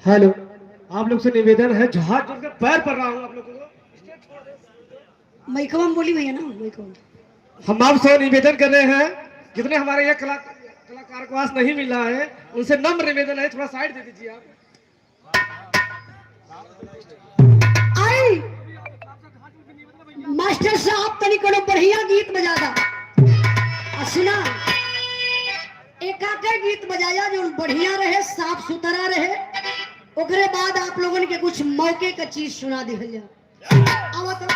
Hello, आप लोग से निवेदन है, जहाज जोड़ के पैर पड़ रहा हूँ आप लोगों को। मैकवा में बोली भैया ना, मैकवा। हम आपसे निवेदन कर रहे हैं, जितने हमारे यहाँ कलाकार को आज नहीं मिल रहा है, उनसे नम्र निवेदन है, थोड़ा साइड दे दीजिए आप। आई मास्टर साहब तनी कोनो बढ़िया गीत बजा दा। सुना एकाके गीत बजाया जो बढ़िया रहे, साफ सुथरा रहे। ओकरे बाद आप लोगन के कुछ मौके का चीज सुना दी भैया। आवा तो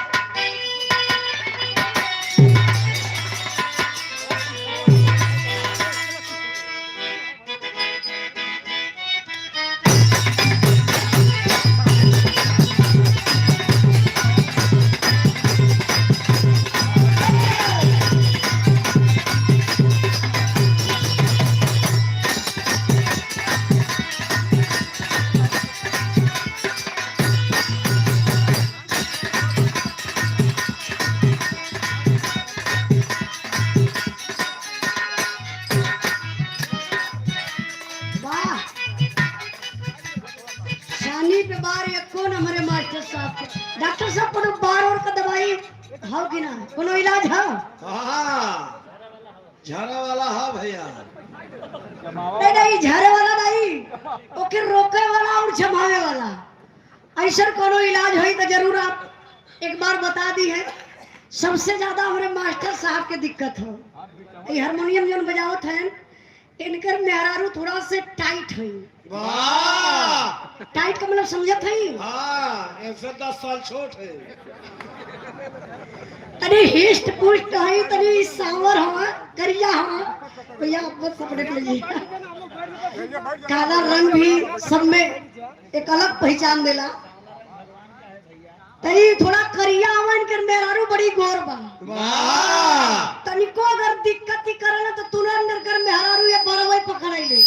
पे बार एक कौन हमारे मास्टर साहब के डॉक्टर साहब को बार और का दवाई हाउ कि ना कोनो इलाज है? हां झाड़ा वाला है भैया। नहीं नहीं झाड़े वाला नहीं, ओके रोके वाला और जमावे वाला ऐसा कोनो इलाज होई तो जरूर आप एक बार बता दी है। सबसे ज्यादा हमारे मास्टर साहब के दिक्कत हो ये हारमोनियम जो बजावत है इनकर मेहरारू थोड़ा से टाइट है। वाह टाइट का मतलब समझत है? हां 110 साल छोट है। तनी हिस्ट पुष्ट है, तनी सांवर हवा करिया हवा भैया आप बस अपने के लिए काला रंग भी सब में एक अलग पहचान देला। तनी थोड़ा करिया हवा इनकर मेहरारू बड़ी गोर बा। वाह तनिको अगर दिक्कत ही करला तो तुरंत अंदर मेहरारू ये बरवई पकड़ाई ले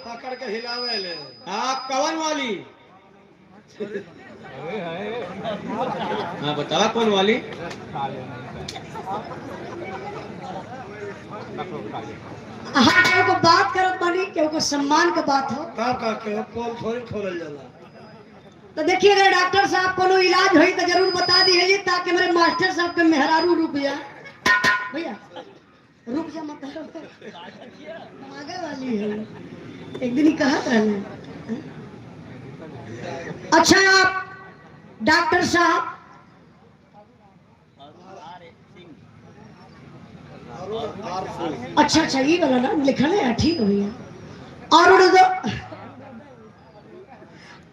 पकड़ के हिलावे ले। हां कवन वाली? हाँ बता कौन वाली? हाँ को बात करत बानी केहू को सम्मान का बात हो का के पोल थोड़ी खोलल जाला। तो देखिए अगर डॉक्टर साहब कोनो इलाज होई तो जरूर बता दी है ताकि मेरे मास्टर साहब के मेहरारू रुक जा। भैया रुक जा मत आगे वाली है एक दिन ही कहा रहना। अच्छा आप डॉक्टर साहब अच्छा अच्छा ये वाला ना लिखा है ठीक है भैया।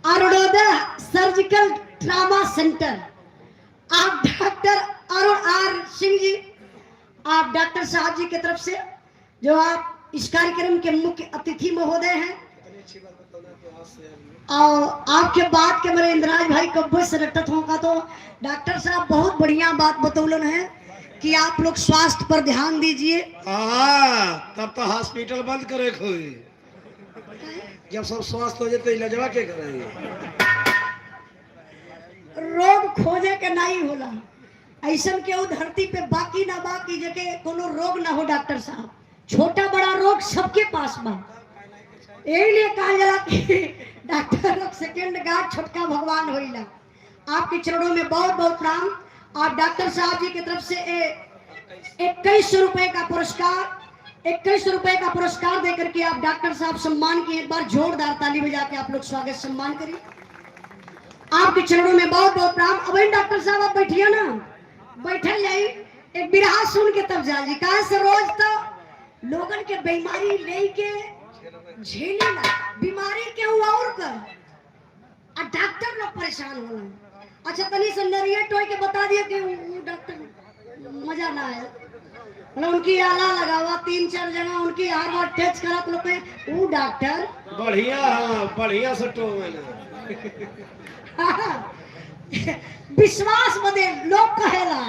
अरुणोदय सर्जिकल ट्रामा सेंटर आप डॉक्टर अरुण आर सिंह जी आप डॉक्टर साहब जी की तरफ से जो आप इस कार्यक्रम के मुख्य अतिथि महोदय हैं और आपके बात के मेरे इंद्राज भाई कब्बे से रटत होगा तो डॉक्टर साहब बहुत बढ़िया बात बतौलन है कि आप लोग स्वास्थ्य पर ध्यान दीजिए। तब तो हॉस्पिटल बंद करे खोई जब सब स्वस्थ हो जाते इलाजवा के कराई। रोग खोजे के नहीं होला ऐसा के धरती पे बाकी ना बाकी जगह कोनो रोग ना हो। डॉक्टर साहब छोटा बड़ा रोग सबके पास बा यही लिए कहा जाला कि डॉक्टर लोग सेकंड गार्ड छोटका भगवान होइला। आपके चरणों में बहुत बहुत प्रणाम। आप डॉक्टर साहब जी की तरफ से 2100 रुपए का पुरस्कार 2100 रुपए का पुरस्कार देकर के आप डॉक्टर साहब सम्मान की एक बार जोरदार ताली बजा के आप लोग स्वागत सम्मान करिए। आपके चरणों में बहुत बहुत प्रणाम। अब डॉक्टर साहब आप बैठिए ना बैठल जाई एक बिरहा सुन के तब जाजी कहा से रोज तो लोगन के बीमारी लेके झेले ना बीमारी के हुआ और कर डॉक्टर लोग परेशान होला। अच्छा तनी संदरिया टोय के बता दिया कि वो डॉक्टर मजा ना आया मतलब उनकी आला लगावा 3-4 जगह उनकी हर बार टच करा तो पे वो डॉक्टर बढ़िया से टो मैंने विश्वास बदे लोग कहेला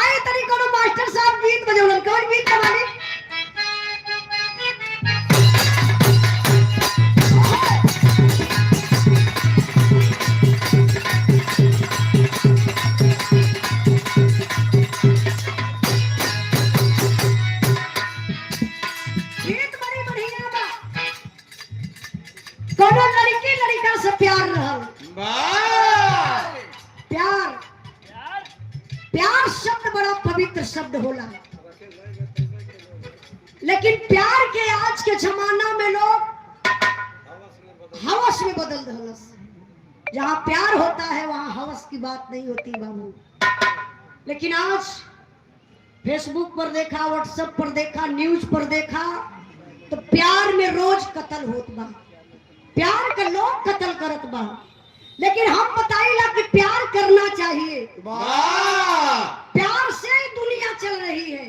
आए तनी कोनो मास्टर साहब गीत बजौलन कौन गीत बजाने प्यार रहल। वाह प्यार प्यार शब्द बड़ा पवित्र शब्द होला, लेकिन प्यार के आज के जमाना में लोग हवस में बदल दहलस। जहां प्यार होता है वहां हवस की बात नहीं होती बाबू। लेकिन आज फेसबुक पर देखा, व्हाट्सएप पर देखा, न्यूज पर देखा तो प्यार में रोज कत्ल होत बा, प्यार का लोग कत्ल करत बा। लेकिन हम बताइला कि प्यार करना चाहिए, वाह प्यार से ही दुनिया चल रही है।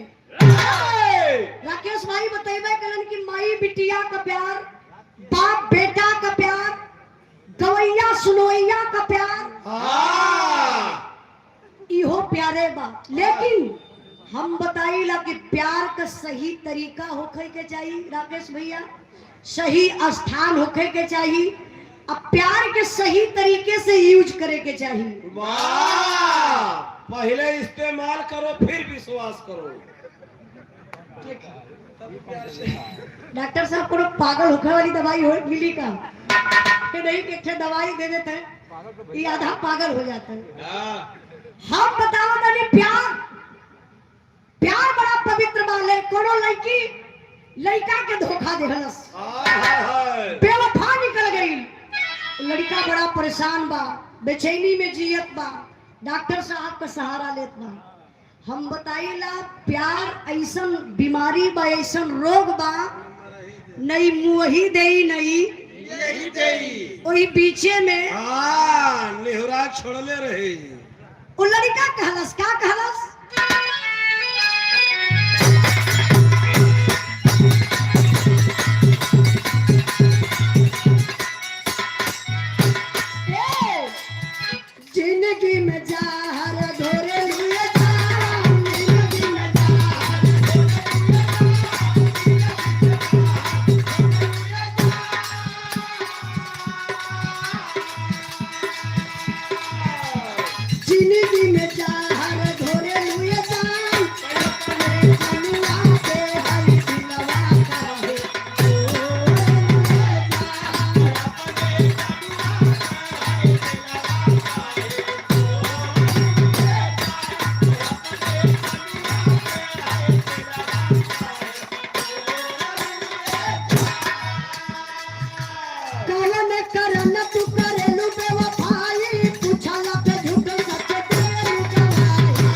राकेश भाई बताइबे कलन कि माई बिटिया का प्यार, बाप बेटा का प्यार, गवैया सुनोइया का प्यार, इहो प्यारे बा। लेकिन हम बताइला कि प्यार का सही तरीका होखे के चाहिए राकेश भैया, सही स्थान होखे के चाहिए, अब प्यार के सही तरीके से यूज करे के चाहिए। वाह पहले इस्तेमाल करो फिर विश्वास करो। डॉक्टर साहब को पागल होने वाली दवाई हो मिली का कि नहीं कि एक दवाई दे देते हैं ये आधा पागल हो जाता है। हम बताओ ना प्यार प्यार बड़ा पवित्र बाले। कोनो लड़की लड़का के धोखा देहलस, बेवफा निकल गई, लड़का बड़ा परेशान बा, बेचैनी में जियत बा, डॉक्टर साहब का सहारा लेत बा। हम बताइला प्यार ऐसन बीमारी बा, ऐसन रोग बा, नहीं मुही देई नहीं यही देई, वही बीचे में नेहरा छोड़ले रहे। वो लड़का कहलस, क्या कहलस? जिंदगी में जहर घोरे लिए जाम, जिंदगी में जिंदगी में जहर घोरे लिए जाम, अपने कनुआ पे हरी दिलवा करे। कहन करन तू करेलू बेवफाई, पूछला पे झूठ सच देलू गवाही।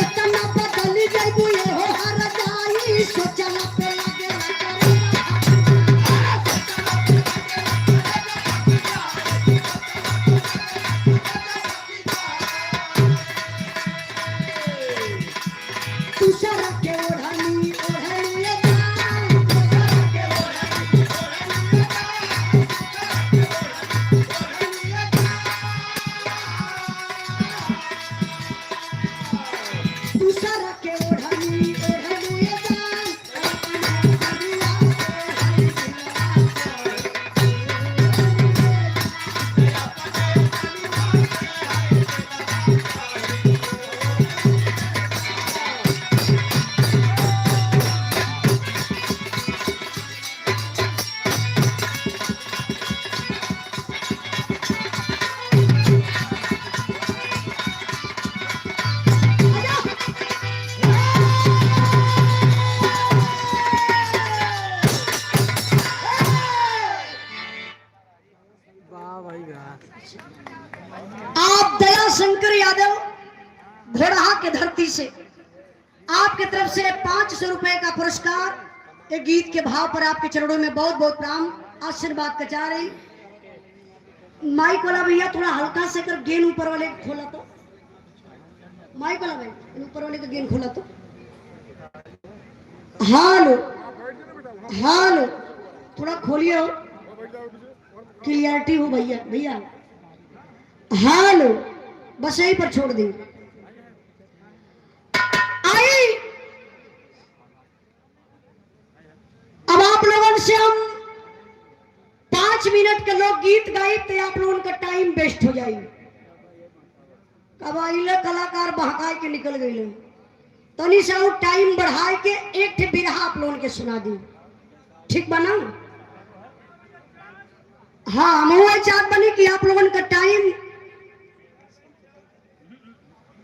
इतना बदल जाइबू ये हो हर जाई, सोचला पे लगे तुषार के ओढ़नी ओढ़नी जान, तुषार के ओढ़नी ओढ़नी जान, तुषार के ओढ़नी ओढ़नी जान, अपने कनुआ पे हरी आप दया शंकर यादव घोड़हा के धरती से आपके तरफ से 500 रुपए का पुरस्कार एक गीत के भाव पर आपके चरणों में बहुत बहुत प्रणाम आशीर्वाद का चाह रही। माइक वाला भैया थोड़ा हल्का से कर गेन ऊपर वाले खोला तो, माइक वाला भाई ऊपर वाले का गेन खोला तो। हालो हालो थोड़ा खोलिए हो, क्लियरिटी हो भैया भैया। हालो बस यहीं पर छोड़ दी। आई अब आप लोगों से हम 5 मिनट के लोग गीत गाई तो आप लोगों का टाइम वेस्ट हो जाए। कब आइले कलाकार बहकाए के निकल गए। तो नहीं साहू टाइम बढ़ाए के एक ठे बिरहा आप लोगों के सुना दी, ठीक बना? हाँ, हम चाहत बनी कि आप लोगों का टाइम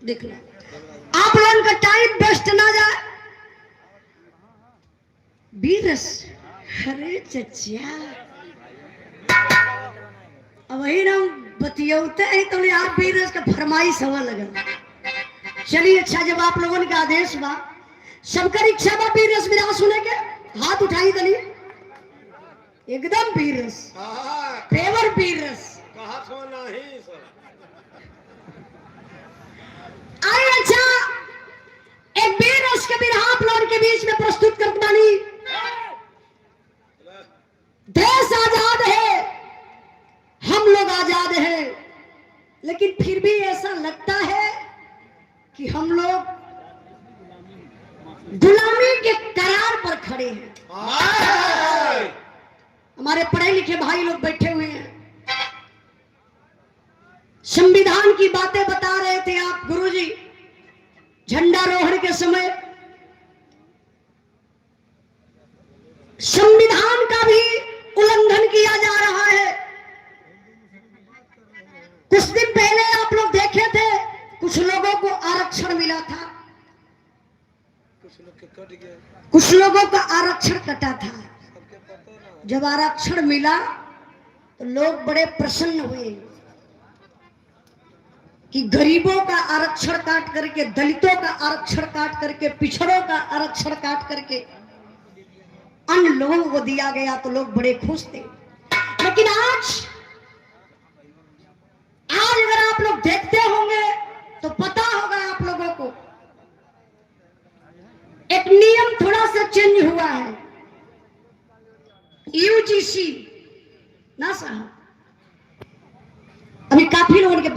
देख लो, आप लोगों का टाइम वेस्ट ना जाए। बीरस, अरे चचा अब वही ना बतियौते हैं तो आप बीरस का फरमाइश हवा लगा। चलिए अच्छा, जब आप लोगों का आदेश बा, सबकर इच्छा बा बीरस बिरहा सुने के, हाथ उठाई तनी। एकदम बीरस, पेवर बीरस। कहा सो नहीं सर। आए अच्छा, एक बीरस के बिरहा आप लोगों के बीच में प्रस्तुत करते बानी। देश आजाद है, हम लोग आजाद हैं, लेकिन फिर भी ऐसा लगता है कि हम लोग गुलामी के करार पर खड़े हैं। हमारे पढ़े लिखे भाई लोग बैठे हुए हैं, संविधान की बातें बता रहे थे आप गुरुजी। झंडारोहण के समय संविधान का भी उल्लंघन किया जा रहा है। कुछ दिन पहले आप लोग देखे थे, कुछ लोगों को आरक्षण मिला था, कुछ लोगों का आरक्षण कटा था। जब आरक्षण मिला तो लोग बड़े प्रसन्न हुए कि गरीबों का आरक्षण काट करके, दलितों का आरक्षण काट करके, पिछड़ों का आरक्षण काट करके अन्य लोगों को दिया गया, तो लोग बड़े खुश थे। लेकिन आज अगर आप लोग देखते होंगे तो पता होगा आप लोगों को, एक नियम थोड़ा सा चेंज हुआ है। यूजीसी ना साहब, अभी काफी लोगों के